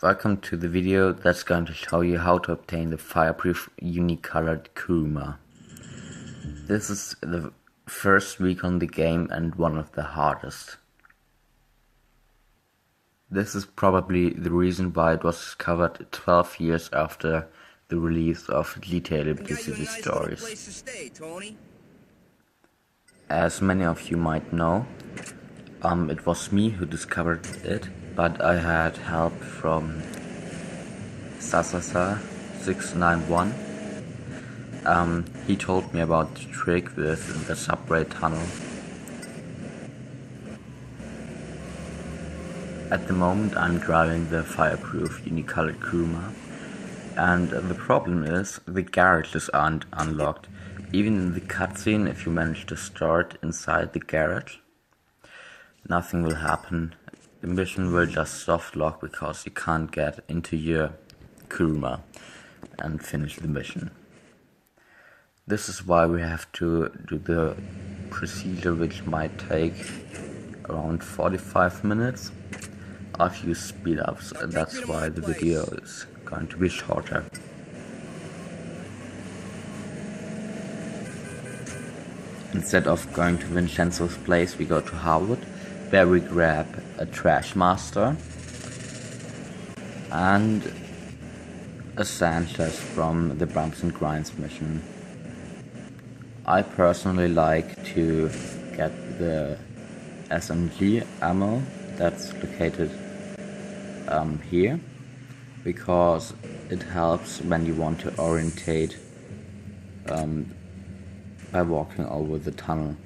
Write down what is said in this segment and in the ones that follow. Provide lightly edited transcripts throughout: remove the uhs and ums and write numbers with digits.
Welcome to the video that's going to show you how to obtain the fireproof unique-colored Kuruma. This is the first week on the game and one of the hardest. This is probably the reason why it was discovered 12 years after the release of detailed publicity stories. As many of you might know, it was me who discovered it, but I had help from Sasasa691. He told me about the trick with the subway tunnel. At the moment I'm driving the fireproof unique-colored Kuruma, and the problem is the garages aren't unlocked. Even in the cutscene, if you manage to start inside the garage, nothing will happen. The mission will just soft lock because you can't get into your Kuruma and finish the mission. This is why we have to do the procedure, which might take around 45 minutes. I've used speed ups, and that's why the video is going to be shorter. Instead of going to Vincenzo's place, we go to Harwood, where we grab a trash master and a sand chest from the Bumps and Grinds mission. I personally like to get the SMG ammo that's located here, because it helps when you want to orientate by walking over the tunnel.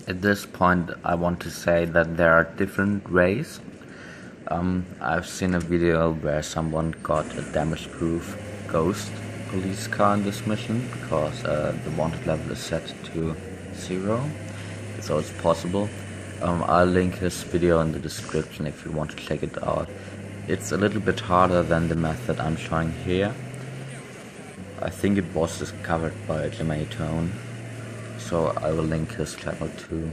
At this point I want to say that there are different ways. I've seen a video where someone got a damage-proof ghost police car in this mission because the wanted level is set to 0, so it's possible. I'll link his video in the description if you want to check it out. It's a little bit harder than the method I'm showing here. I think it was discovered by Tone, so I will link his channel too.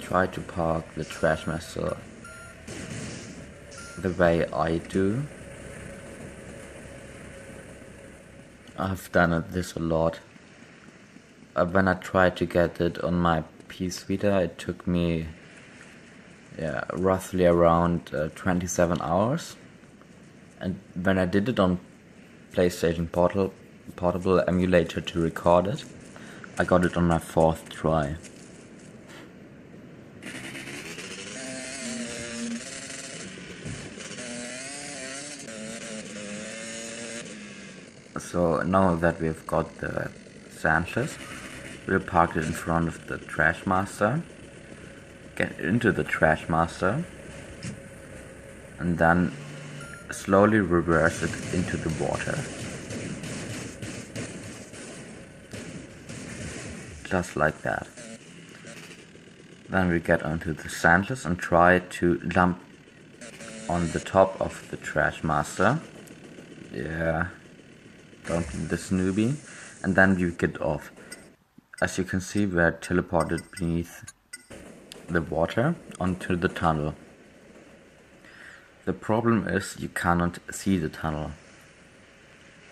Try to park the trash master the way I do. I've done this a lot. When I tried to get it on my PS Vita, it took me roughly around 27 hours. And when I did it on PlayStation Portable emulator to record it, I got it on my 4th try. So now that we've got the sand chest, we'll park it in front of the trash master, get into the trash master, and then slowly reverse it into the water. Just like that. Then we get onto the sand chest and try to jump on the top of the trash master. Don't be this newbie, and then you get off. As you can see, we're teleported beneath the water onto the tunnel. The problem is you cannot see the tunnel.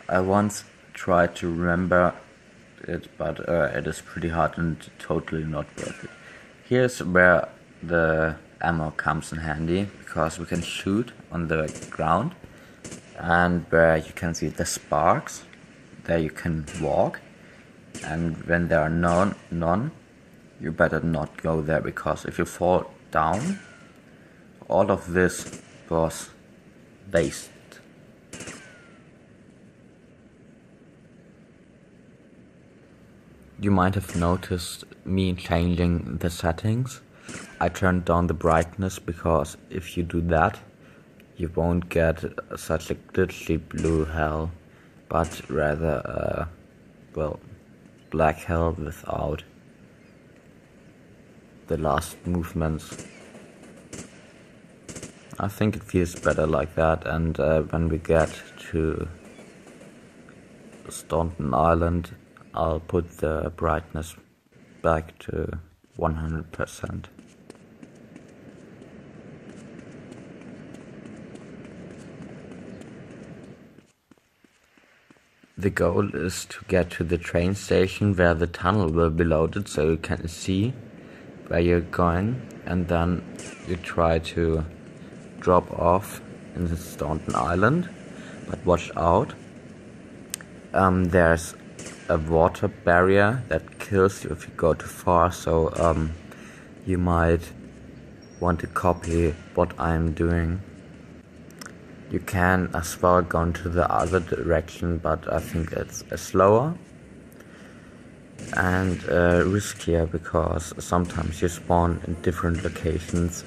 I once tried to remember it, but it is pretty hard and totally not worth it. Here's where the ammo comes in handy, because we can shoot on the ground, and where you can see the sparks, there you can walk, and when there are none, you better not go there, because if you fall down, all of this was waste. You might have noticed me changing the settings. I turned down the brightness because if you do that, you won't get such a glitchy blue hell, but rather well, black hell without the last movements. I think it feels better like that, and when we get to Staunton Island, I'll put the brightness back to 100%. The goal is to get to the train station where the tunnel will be loaded, so you can see where you're going, and then you try to drop off in the Staunton Island. But watch out, there's a water barrier that kills you if you go too far, so you might want to copy what I'm doing. You can as well go into the other direction, but I think it's slower and riskier because sometimes you spawn in different locations.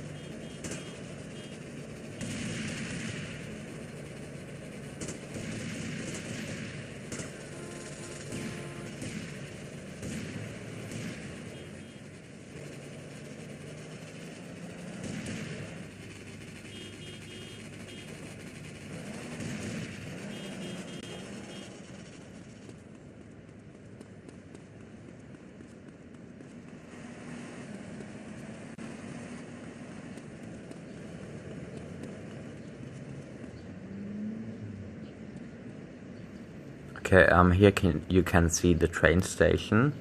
Okay, here you can see the train station.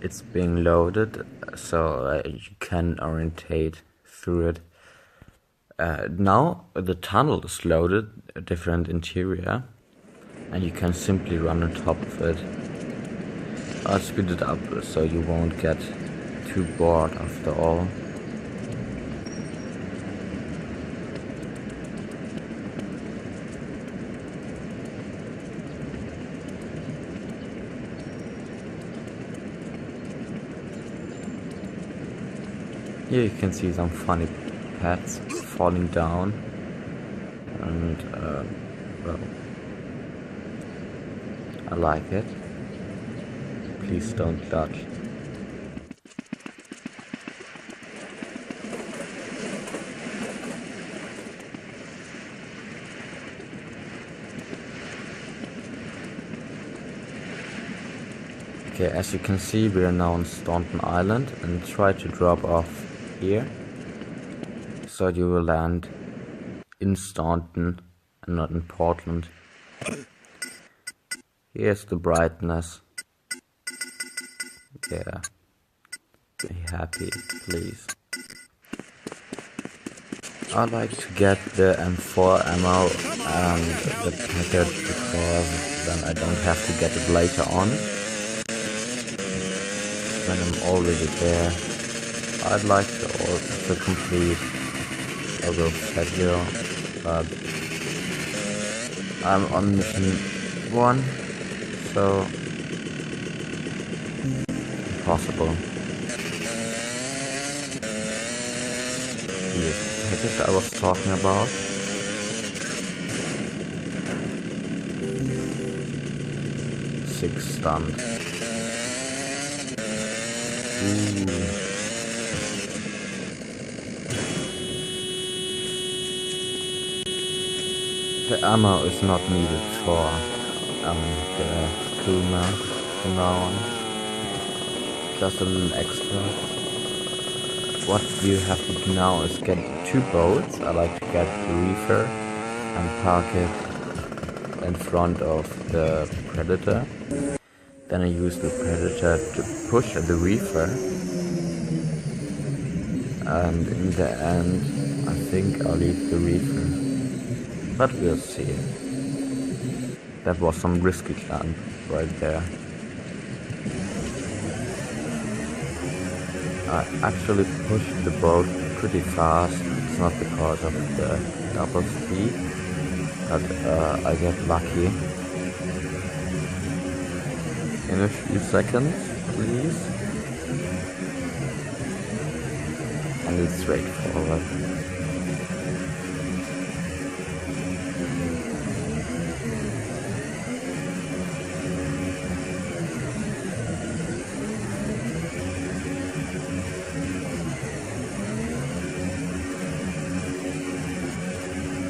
It's being loaded, so you can orientate through it. Now the tunnel is loaded, a different interior, and you can simply run on top of it. I'll speed it up so you won't get too bored after all. Here you can see some funny pets falling down, and well, I like it. Please don't judge. Okay, as you can see, we are now on Staunton Island, and try to drop off here, so you will land in Staunton and not in Portland. Here's the brightness. Yeah, be happy, please. I like to get the M4 ammo and the package because then I don't have to get it later on when I'm already there. I'd like to also complete a real schedule, but I'm on mission 1, so impossible. Here's the package I was talking about. Six stunned. Ooh. The ammo is not needed for the Kuruma from now on. Just a little extra. What you have to do now is get 2 boats. I like to get the reefer and park it in front of the predator. Then I use the predator to push the reefer. And in the end, I think I'll leave the reefer. But we'll see. That was some risky climb right there. I actually pushed the boat pretty fast. It's not because of the double speed, but I get lucky. In a few seconds, please. and it's straightforward.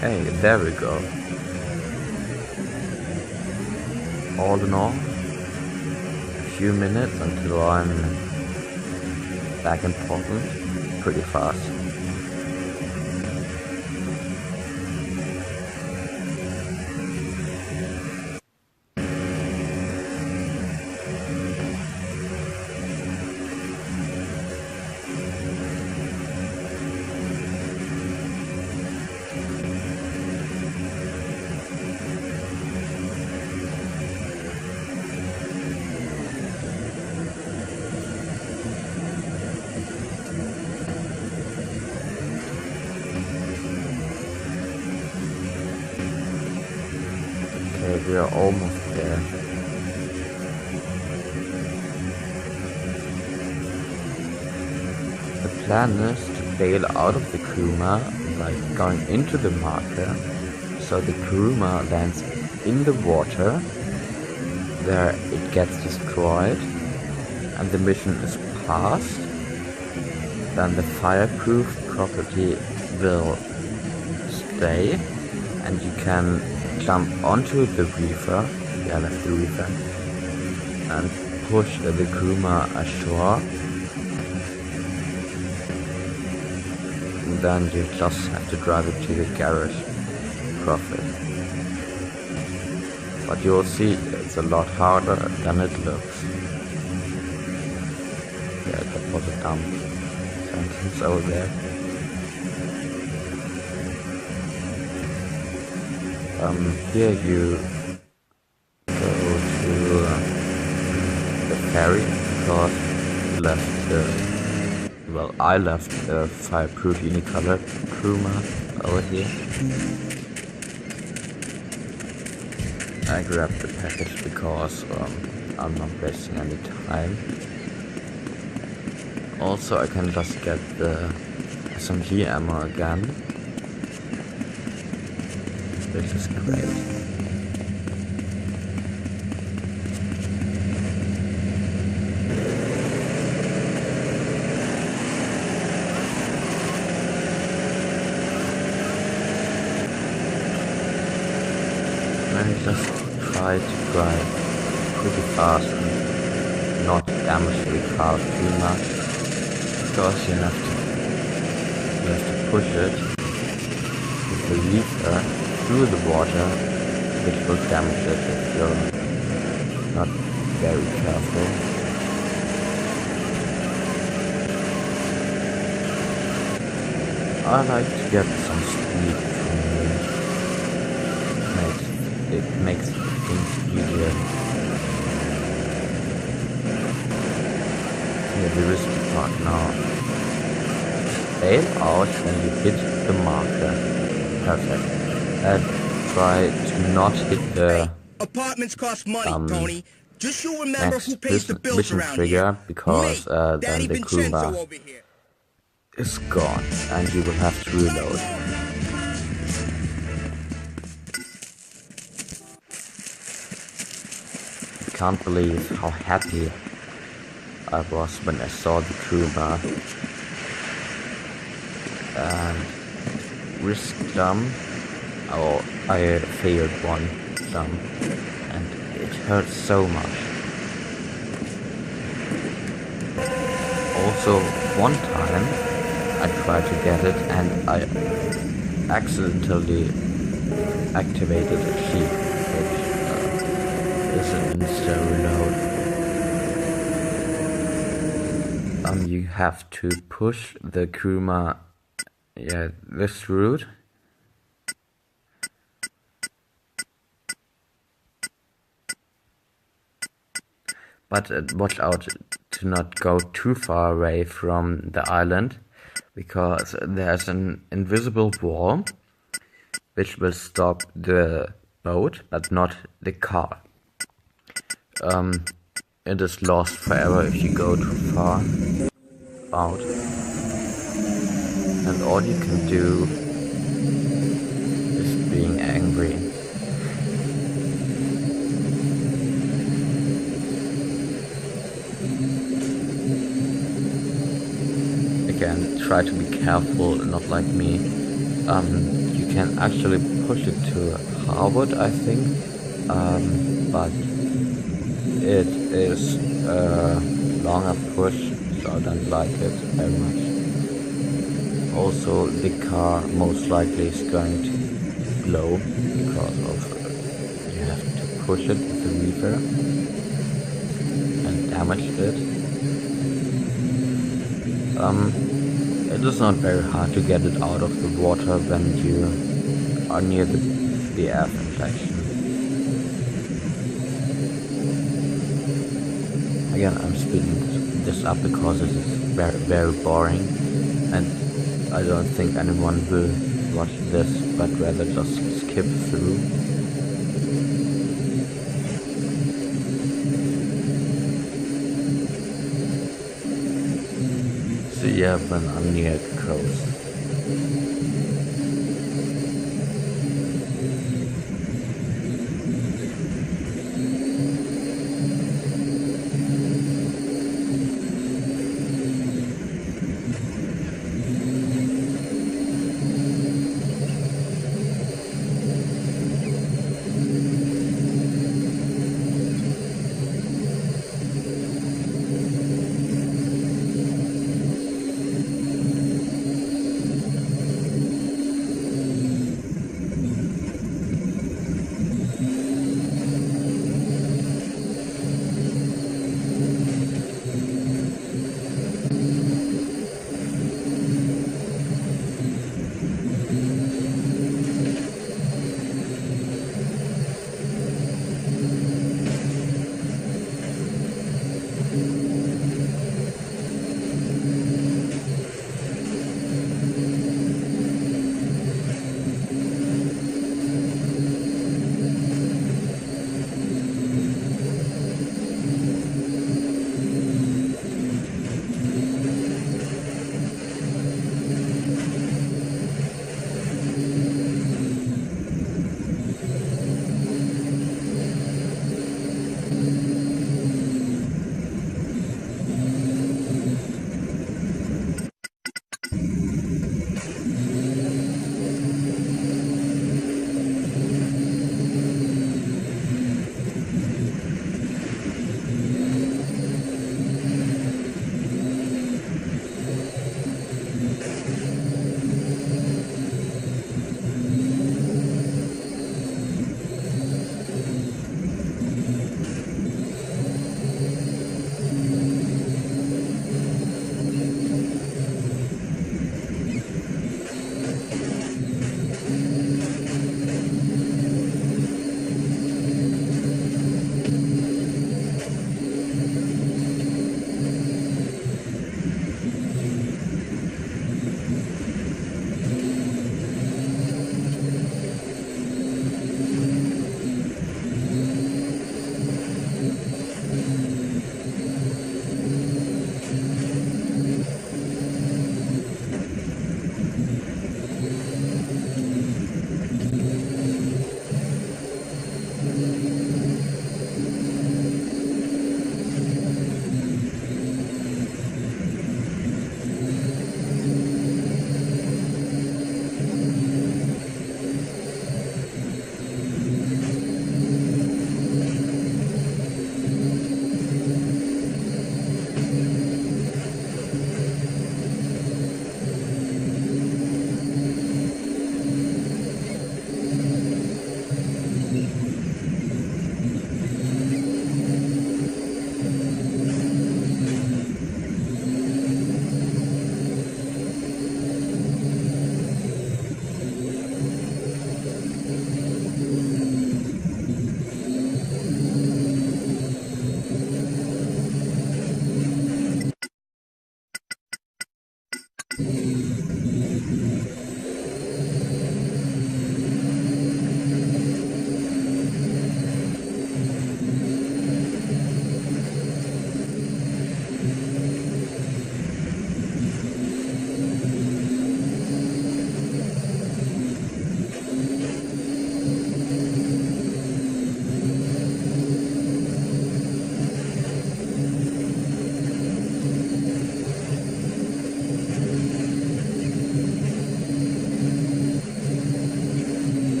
Hey, there we go. All in all, a few minutes until I'm back in Portland. Pretty fast. We are almost there. The plan is to bail out of the Kuruma by going into the marker, so the Kuruma lands in the water, there it gets destroyed, and the mission is passed. Then the fireproof property will stay, and you can jump onto the reefer, that's the reefer, and push the Kuruma ashore. And then you just have to drive it to the garage. Profit. But you'll see it's a lot harder than it looks. Yeah, that was a dumb sentence over there. Here you go to the ferry because I left the fireproof unicolored Kuruma over here. I grabbed the package because I'm not wasting any time. Also, I can just get the SMG ammo again. This is great. I just try to drive pretty fast and not damage the car too much, because you have to push it with the lever through the water, which will damage it if you're not very careful. I like to get some speed from it makes things easier. Here, the risky part now. Bail out when you hit the marker. Perfect. Try to not hit the apartments cost money, Tony. Just you remember next who pays the bills mission around trigger, here. because then the Vincenzo Kuruma over here. is gone and you will have to reload. I can't believe how happy I was when I saw the Kuruma. And risk jump. Oh, I failed one jump and it hurt so much. Also, one time I tried to get it and I accidentally activated a cheat, which is an insta reload. You have to push the Kuruma, this route. But watch out to not go too far away from the island, because there's an invisible wall which will stop the boat but not the car. It is lost forever if you go too far out. and all you can do is being angry. Again, try to be careful, not like me. You can actually push it to Harvard, I think, but it is a longer push, so I don't like it very much. Also, the car most likely is going to blow because of you have to push it with the lever and damage it. It is not very hard to get it out of the water when you are near the air injection. Again, I'm speeding this up because it is very, very boring, and I don't think anyone will watch this, but rather just skip through. So yeah, when I'm near the coast.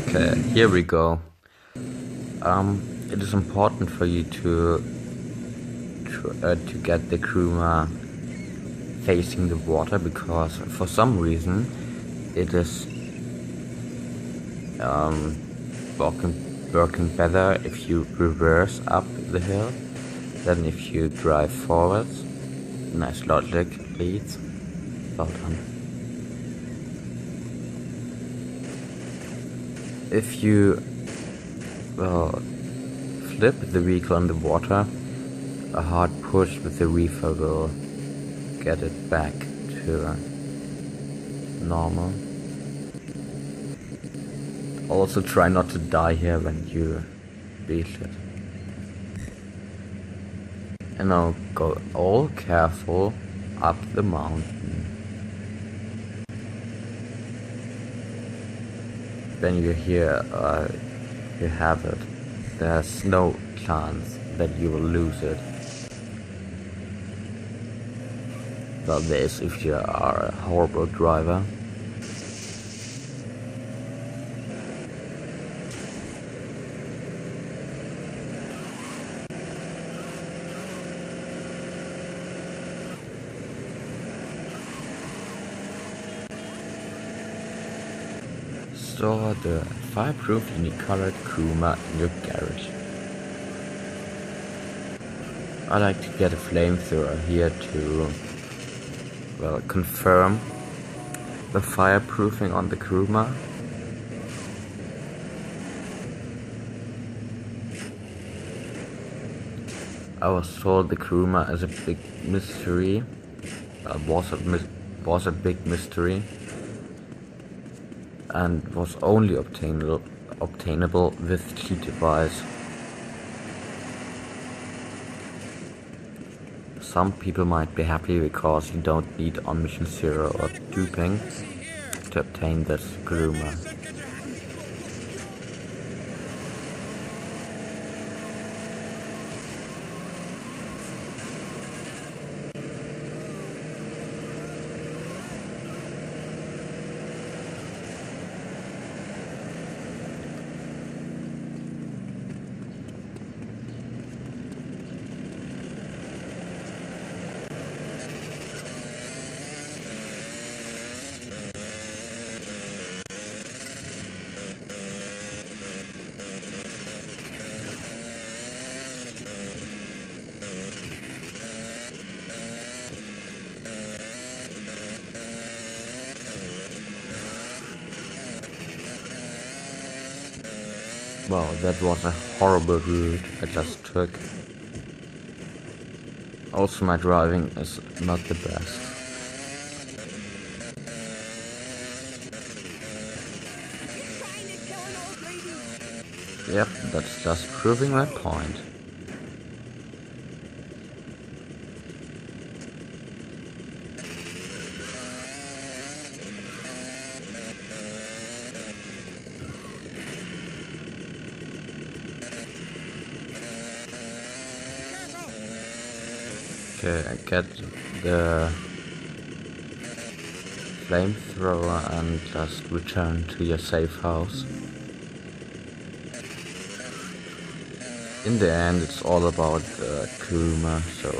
Okay, here we go. It is important for you to get the Kuruma facing the water, because for some reason it is working better if you reverse up the hill than if you drive forwards. Nice logic, leads. Well done. If you flip the vehicle on the water, a hard push with the reefer will get it back to normal. Also try not to die here when you beat it. And now go all careful up the mountain. When you're here, you have it. There's no chance that you will lose it. Well, there is if you are a horrible driver. Store the fireproof unique-colored Kuruma in your garage. I like to get a flamethrower here to, well, confirm the fireproofing on the Kuruma. I was told the Kuruma is a big mystery, was a big mystery, and was only obtainable with cheat device. Some people might be happy because you don't need on mission 0 or duping to obtain this Kuruma. Wow, that was a horrible route I just took. Also, my driving is not the best. Yep, that's just proving my point. Okay, get the flamethrower and just return to your safe house. In the end, it's all about Kuruma, so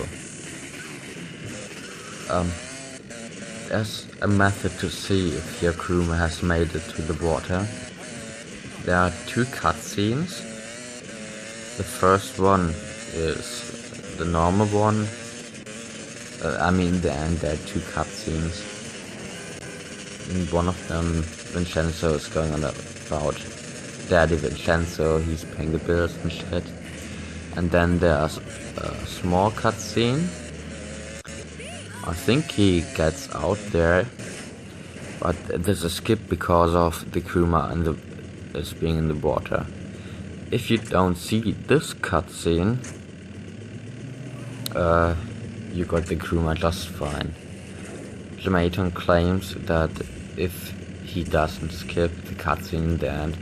there's a method to see if your Kuruma has made it to the water. There are 2 cutscenes. The first one is the normal one. In the end, there are 2 cutscenes. In one of them, Vincenzo is going on about Daddy Vincenzo, he's paying the bills and shit. And then there's a small cutscene. I think he gets out there, but there's a skip because of the Kuruma and is being in the water. If you don't see this cutscene, you got the Kuruma just fine. Jamaton claims that if he doesn't skip the cutscene in the end,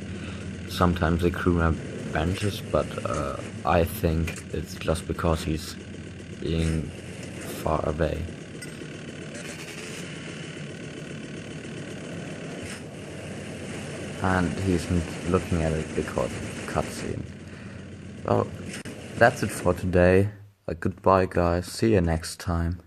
sometimes the Kuruma benches, but I think it's just because he's being far away. and he isn't looking at it because of the cutscene. Well, that's it for today. Goodbye guys, see you next time.